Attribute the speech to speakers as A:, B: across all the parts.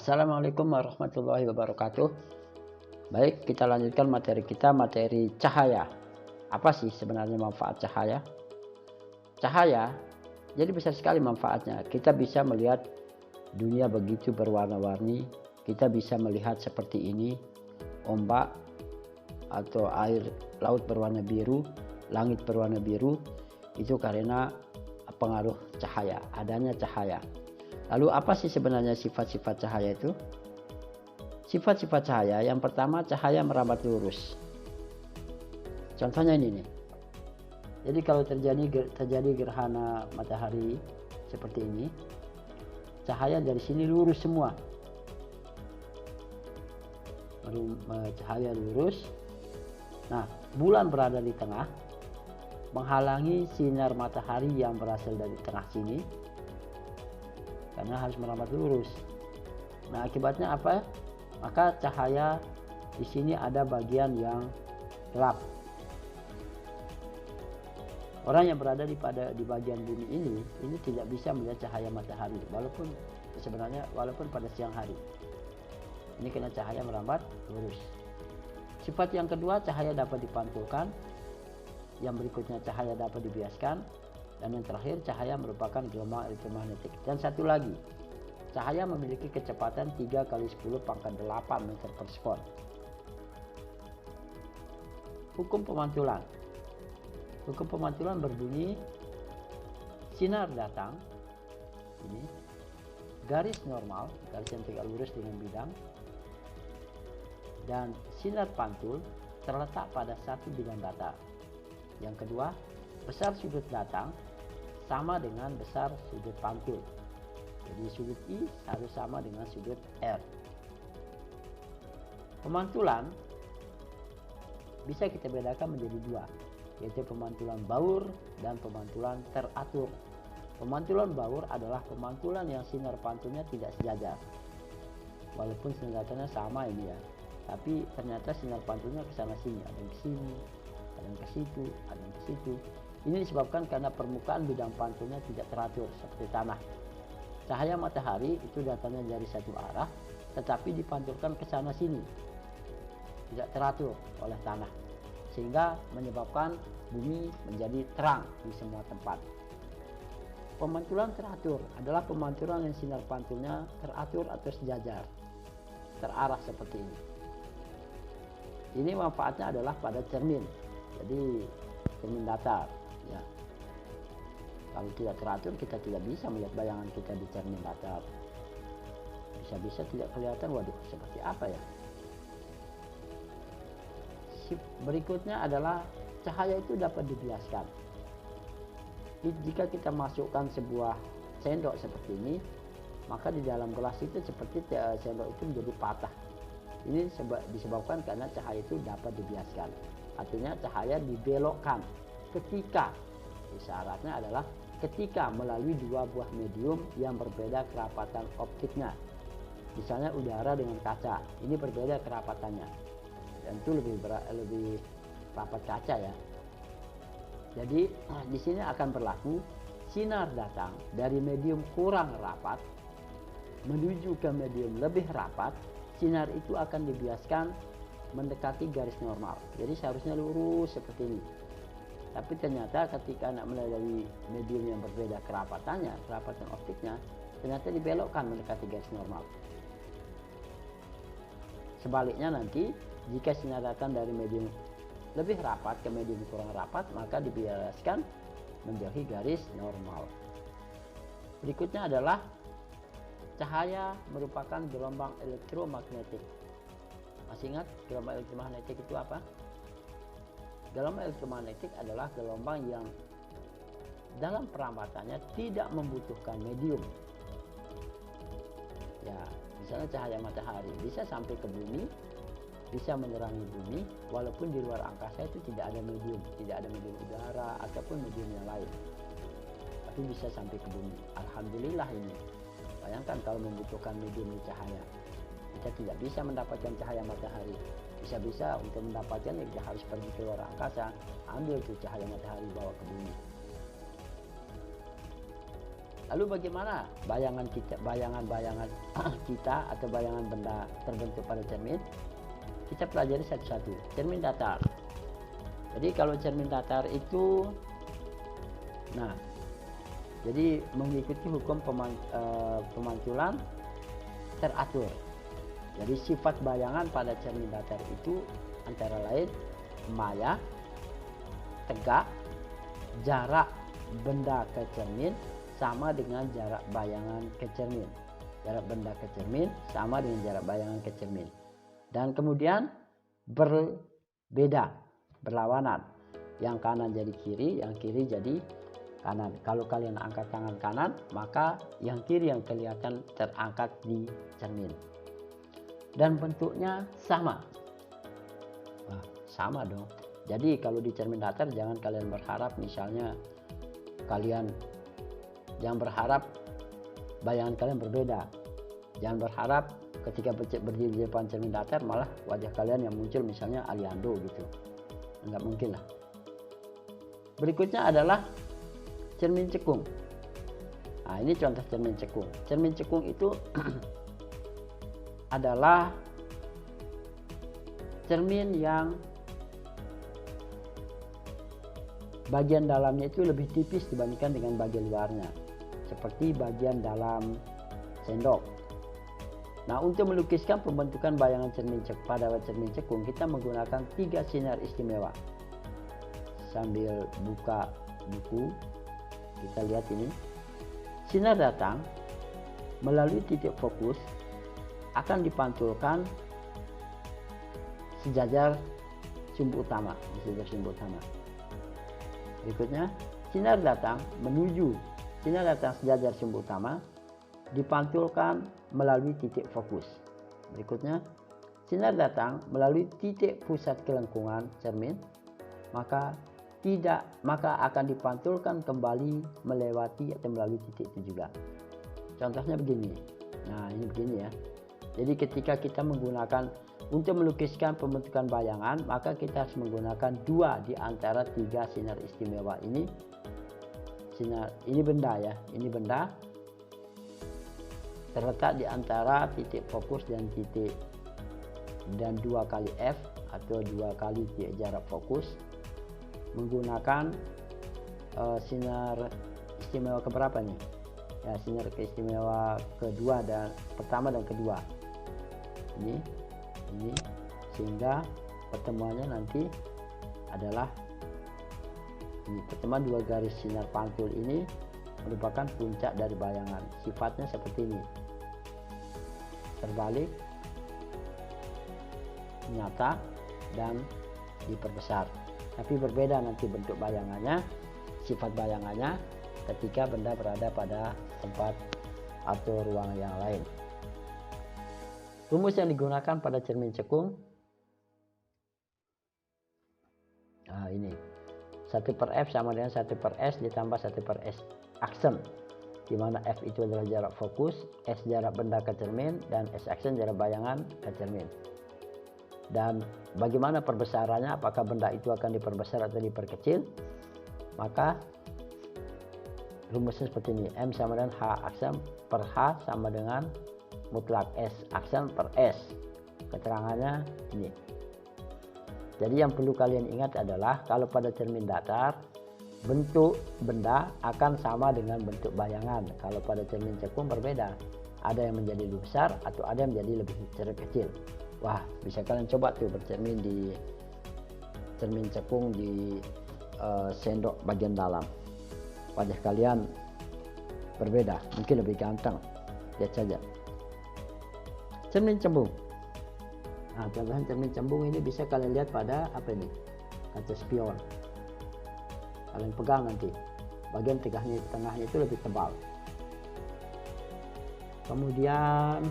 A: Assalamualaikum warahmatullahi wabarakatuh. Baik, kita lanjutkan materi kita, materi cahaya. Apa sih sebenarnya manfaat cahaya? Cahaya, jadi besar sekali manfaatnya. Kita bisa melihat dunia begitu berwarna-warni. Kita bisa melihat seperti ini, ombak atau air laut berwarna biru, langit berwarna biru. Itu karena pengaruh cahaya, adanya cahaya. Lalu apa sih sebenarnya sifat-sifat cahaya itu? Sifat-sifat cahaya, yang pertama cahaya merambat lurus. Contohnya ini nih. Jadi kalau terjadi gerhana matahari seperti ini, cahaya dari sini lurus semua. Cahaya lurus. Nah, bulan berada di tengah, menghalangi sinar matahari yang berasal dari tengah sini, karena harus merambat lurus. Nah, akibatnya apa? Maka cahaya di sini ada bagian yang gelap. Orang yang berada di bagian bumi ini tidak bisa melihat cahaya matahari, walaupun pada siang hari. Ini karena cahaya merambat lurus. Sifat yang kedua, cahaya dapat dipantulkan. Yang berikutnya, cahaya dapat dibiaskan. Dan yang terakhir, cahaya merupakan gelombang elektromagnetik. Dan satu lagi, cahaya memiliki kecepatan 3 kali 10 pangkat 8 meter per sekon. Hukum pemantulan. Hukum pemantulan berbunyi, sinar datang, ini garis normal, garis yang tegak lurus dengan bidang, dan sinar pantul terletak pada satu bidang datar. Yang kedua, besar sudut datang sama dengan besar sudut pantul. Jadi sudut I harus sama dengan sudut R. Pemantulan bisa kita bedakan menjadi dua, yaitu pemantulan baur dan pemantulan teratur. Pemantulan baur adalah pemantulan yang sinar pantulnya tidak sejajar. Walaupun sinar datarnya sama ini ya, tapi ternyata sinar pantulnya ke sana sini, ada yang ke sini, ada yang ke situ, ada yang ke situ. Ini disebabkan karena permukaan bidang pantulnya tidak teratur seperti tanah. Cahaya matahari itu datangnya dari satu arah, tetapi dipantulkan ke sana sini, tidak teratur oleh tanah, sehingga menyebabkan bumi menjadi terang di semua tempat. Pemantulan teratur adalah pemantulan yang sinar pantulnya teratur atau sejajar, terarah seperti ini. Ini manfaatnya adalah pada cermin, jadi cermin datar. Ya. Kalau tidak teratur, kita tidak bisa melihat bayangan kita di cermin datar. Bisa-bisa tidak kelihatan, waduh seperti apa ya. Berikutnya adalah cahaya itu dapat dibiaskan. Jika kita masukkan sebuah sendok seperti ini, maka di dalam gelas itu seperti sendok itu menjadi patah. Ini disebabkan karena cahaya itu dapat dibiaskan. Artinya cahaya dibelokkan ketika, syaratnya adalah ketika melalui dua buah medium yang berbeda kerapatan optiknya. Misalnya udara dengan kaca, ini berbeda kerapatannya, dan itu lebih rapat kaca ya. Jadi di sini akan berlaku sinar datang dari medium kurang rapat menuju ke medium lebih rapat. Sinar itu akan dibiaskan mendekati garis normal, jadi seharusnya lurus seperti ini. Tapi ternyata ketika melalui medium yang berbeda kerapatannya, kerapatan optiknya, ternyata dibelokkan mendekati garis normal. Sebaliknya nanti, jika sinar datang dari medium lebih rapat ke medium kurang rapat, maka dibiaskan menjauhi garis normal. Berikutnya adalah cahaya merupakan gelombang elektromagnetik. Masih ingat gelombang elektromagnetik itu apa? Gelombang elektromagnetik adalah gelombang yang dalam perambatannya tidak membutuhkan medium. Ya, misalnya cahaya matahari bisa sampai ke bumi, bisa menerangi bumi, walaupun di luar angkasa itu tidak ada medium udara ataupun medium yang lain. Tapi bisa sampai ke bumi. Alhamdulillah ini. Bayangkan kalau membutuhkan medium cahaya. Kita tidak bisa mendapatkan cahaya matahari. Bisa-bisa untuk mendapatkannya kita harus pergi ke luar angkasa, ambil tuh cahaya matahari bawa ke bumi. Lalu bagaimana bayangan-bayangan kita atau bayangan benda terbentuk pada cermin? Kita pelajari satu-satu. Cermin datar. Jadi kalau cermin datar itu, nah, jadi mengikuti hukum pemantulan teratur. Jadi sifat bayangan pada cermin datar itu antara lain maya, tegak, jarak benda ke cermin sama dengan jarak bayangan ke cermin. Jarak benda ke cermin sama dengan jarak bayangan ke cermin. Dan kemudian berbeda, berlawanan. Yang kanan jadi kiri, yang kiri jadi kanan. Kalau kalian angkat tangan kanan, maka yang kiri yang kelihatan terangkat di cermin. Dan bentuknya sama. Wah, sama dong. Jadi kalau di cermin datar jangan kalian berharap misalnya jangan berharap bayangan kalian berbeda. Jangan berharap ketika berdiri di depan cermin datar malah wajah kalian yang muncul misalnya Aliando gitu. Enggak mungkin lah. Berikutnya adalah cermin cekung. Nah, ini contoh cermin cekung. Cermin cekung itu adalah cermin yang bagian dalamnya itu lebih tipis dibandingkan dengan bagian luarnya, seperti bagian dalam sendok. Nah, untuk melukiskan pembentukan bayangan pada cermin cekung, kita menggunakan 3 sinar istimewa. Sambil buka buku, kita lihat ini. Sinar datang melalui titik fokus akan dipantulkan sejajar sumbu utama. Berikutnya, sinar datang sejajar sumbu utama dipantulkan melalui titik fokus. Berikutnya, sinar datang melalui titik pusat kelengkungan cermin, maka akan dipantulkan kembali melewati atau melalui titik itu juga. Contohnya begini. Nah, ini begini ya. Jadi ketika kita menggunakan untuk melukiskan pembentukan bayangan, maka kita harus menggunakan 2 di antara 3 sinar istimewa ini. Ini benda ya, ini benda terletak di antara titik fokus dan 2 kali F atau 2 kali jarak fokus menggunakan sinar istimewa keberapa nih? Ya, sinar istimewa kedua dan pertama dan kedua. Ini sehingga pertemuannya nanti adalah ini. Pertemuan 2 garis sinar pantul ini merupakan puncak dari bayangan. Sifatnya seperti ini, terbalik, nyata, dan diperbesar. Tapi berbeda nanti bentuk bayangannya, sifat bayangannya ketika benda berada pada tempat atau ruang yang lain. Rumus yang digunakan pada cermin cekung, nah ini 1/F sama dengan 1/S ditambah 1/S aksen, di mana F itu adalah jarak fokus, S jarak benda ke cermin, dan S aksen jarak bayangan ke cermin. Dan bagaimana perbesarannya, apakah benda itu akan diperbesar atau diperkecil? Maka rumusnya seperti ini, M sama dengan H aksen per H sama dengan mutlak S aksen per S. Keterangannya ini. Jadi yang perlu kalian ingat adalah kalau pada cermin datar bentuk benda akan sama dengan bentuk bayangan. Kalau pada cermin cekung berbeda, ada yang menjadi lebih besar atau ada yang menjadi lebih kecil. Wah, bisa kalian coba tuh bercermin di cermin cekung di sendok bagian dalam. Wajah kalian berbeda, mungkin lebih ganteng. Lihat saja. Cermin cembung. Nah, contohnya cermin cembung ini bisa kalian lihat pada apa ini? Kaca spion. Kalian pegang nanti. Bagian tengahnya itu lebih tebal. Kemudian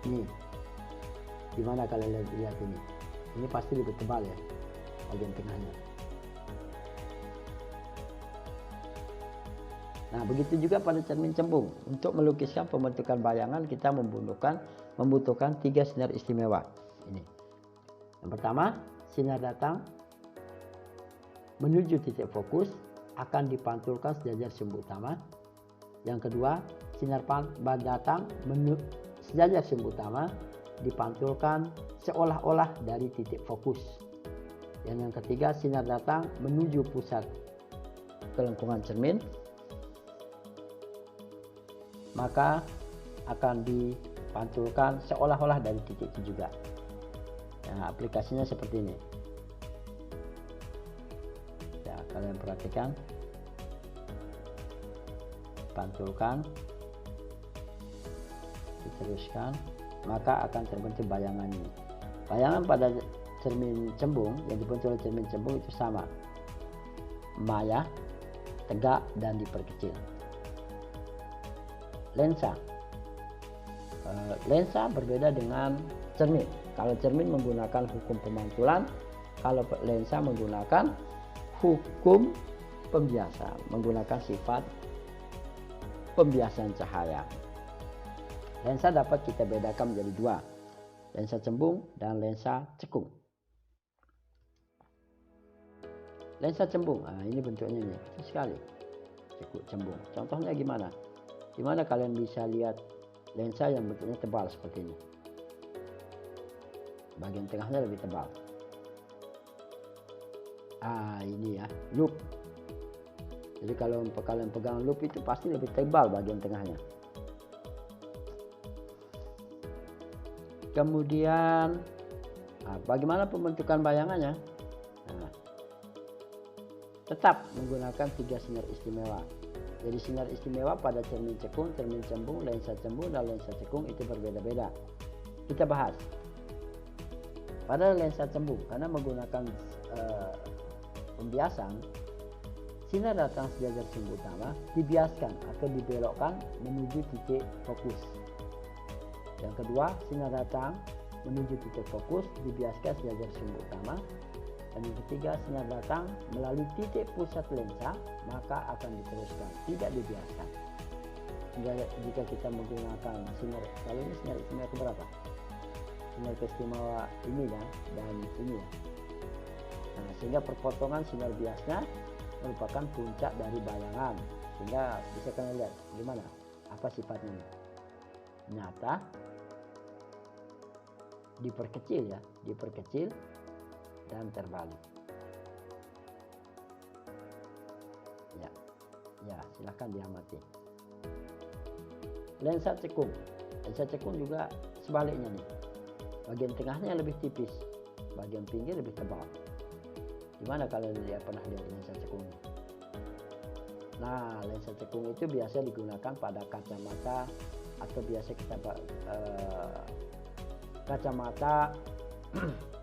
A: ini. Gimana kalian lihat ini? Ini pasti lebih tebal ya, bagian tengahnya. Nah, begitu juga pada cermin cembung. Untuk melukiskan pembentukan bayangan kita membutuhkan 3 sinar istimewa. Ini. Yang pertama, sinar datang menuju titik fokus akan dipantulkan sejajar sumbu utama. Yang kedua, sinar datang sejajar sumbu utama dipantulkan seolah-olah dari titik fokus. Dan yang ketiga, sinar datang menuju pusat kelengkungan cermin, maka akan dipantulkan seolah-olah dari titik itu juga. Nah, aplikasinya seperti ini. Ya, kalian perhatikan. Pantulkan, diteruskan, maka akan terbentuk bayangan ini. Bayangan pada cermin cembung yang dibentuk oleh cermin cembung itu sama, maya, tegak, dan diperkecil. Lensa berbeda dengan cermin. Kalau cermin menggunakan hukum pemantulan, kalau lensa menggunakan hukum pembiasaan, menggunakan sifat pembiasaan cahaya. Lensa dapat kita bedakan menjadi dua, lensa cembung dan lensa cekung. Lensa cembung, ini bentuknya nih, kecil sekali, cembung. Contohnya gimana? Gimana kalian bisa lihat lensa yang bentuknya tebal seperti ini? Bagian tengahnya lebih tebal. Ini ya, loop. Jadi kalau kalian pegang loop itu pasti lebih tebal bagian tengahnya. Kemudian bagaimana pembentukan bayangannya? Tetap menggunakan 3 sinar istimewa. Jadi sinar istimewa pada cermin cekung, cermin cembung, lensa cembung, dan lensa cekung itu berbeda-beda. Kita bahas. Pada lensa cembung, karena menggunakan pembiasan, sinar datang sejajar sumbu utama dibiaskan atau dibelokkan menuju titik fokus. Yang kedua, sinar datang menuju titik fokus dibiaskan sejajar sumbu utama. Dan yang ketiga, sinar datang melalui titik pusat lensa maka akan diteruskan, tidak dibiaskan. Jika kita menggunakan sinar, kali ini sinar istimewa keberapa? Sinar istimewa ini ya, dan ini ya. Nah, sehingga perpotongan sinar biasnya merupakan puncak dari bayangan, sehingga bisa kalian lihat gimana, apa sifatnya. Nyata, diperkecil ya, diperkecil dan terbalik. Ya, silahkan diamati. Lensa cekung juga sebaliknya nih. Bagian tengahnya lebih tipis, bagian pinggir lebih tebal. Gimana kalian pernah lihat lensa cekung? Nah, lensa cekung itu biasa digunakan pada kacamata, atau biasa kita kacamata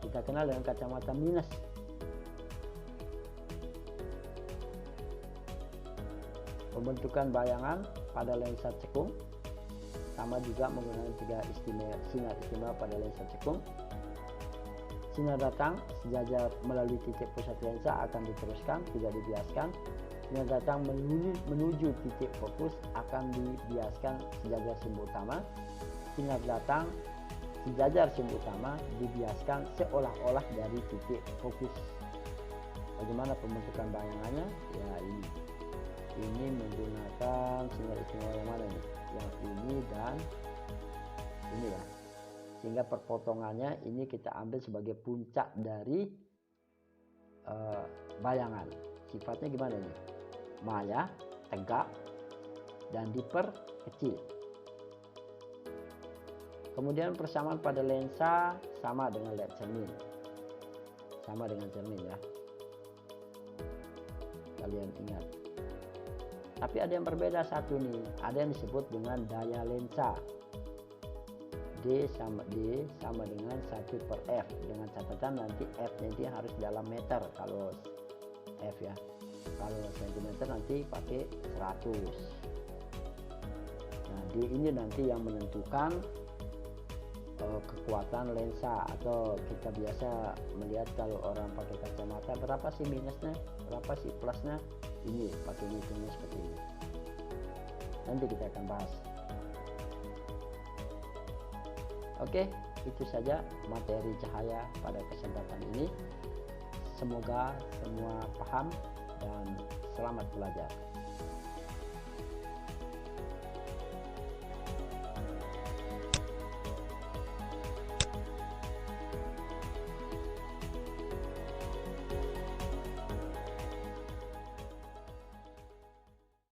A: kita kenal dengan kacamata minus. Pembentukan bayangan pada lensa cekung sama juga menggunakan 3 sinar istimewa pada lensa cekung. Sinar datang sejajar melalui titik pusat lensa akan diteruskan, tidak dibiaskan. Sinar datang menuju titik fokus akan dibiaskan sejajar sumbu utama. Sinar datang sejajar sumbu utama dibiaskan seolah-olah dari titik fokus. Bagaimana pembentukan bayangannya? Ya, ini menggunakan sinar istimewa yang mana nih? Yang ini dan ini ya. Sehingga perpotongannya ini kita ambil sebagai puncak dari bayangan. Sifatnya gimana nih? Maya, tegak, dan diperkecil. Kemudian persamaan pada lensa sama dengan cermin. Sama dengan cermin ya. Kalian ingat. Tapi ada yang berbeda satu nih. Ada yang disebut dengan daya lensa. D sama dengan 1/F. Dengan catatan nanti F jadi harus dalam meter kalau F ya. Kalau sentimeter nanti pakai 100. Nah, D ini nanti yang menentukan kekuatan lensa, atau kita biasa melihat kalau orang pakai kacamata berapa sih minusnya, berapa sih plusnya, ini pakai hitungnya seperti ini. Nanti kita akan bahas. Oke, itu saja materi cahaya pada kesempatan ini. Semoga semua paham dan selamat belajar.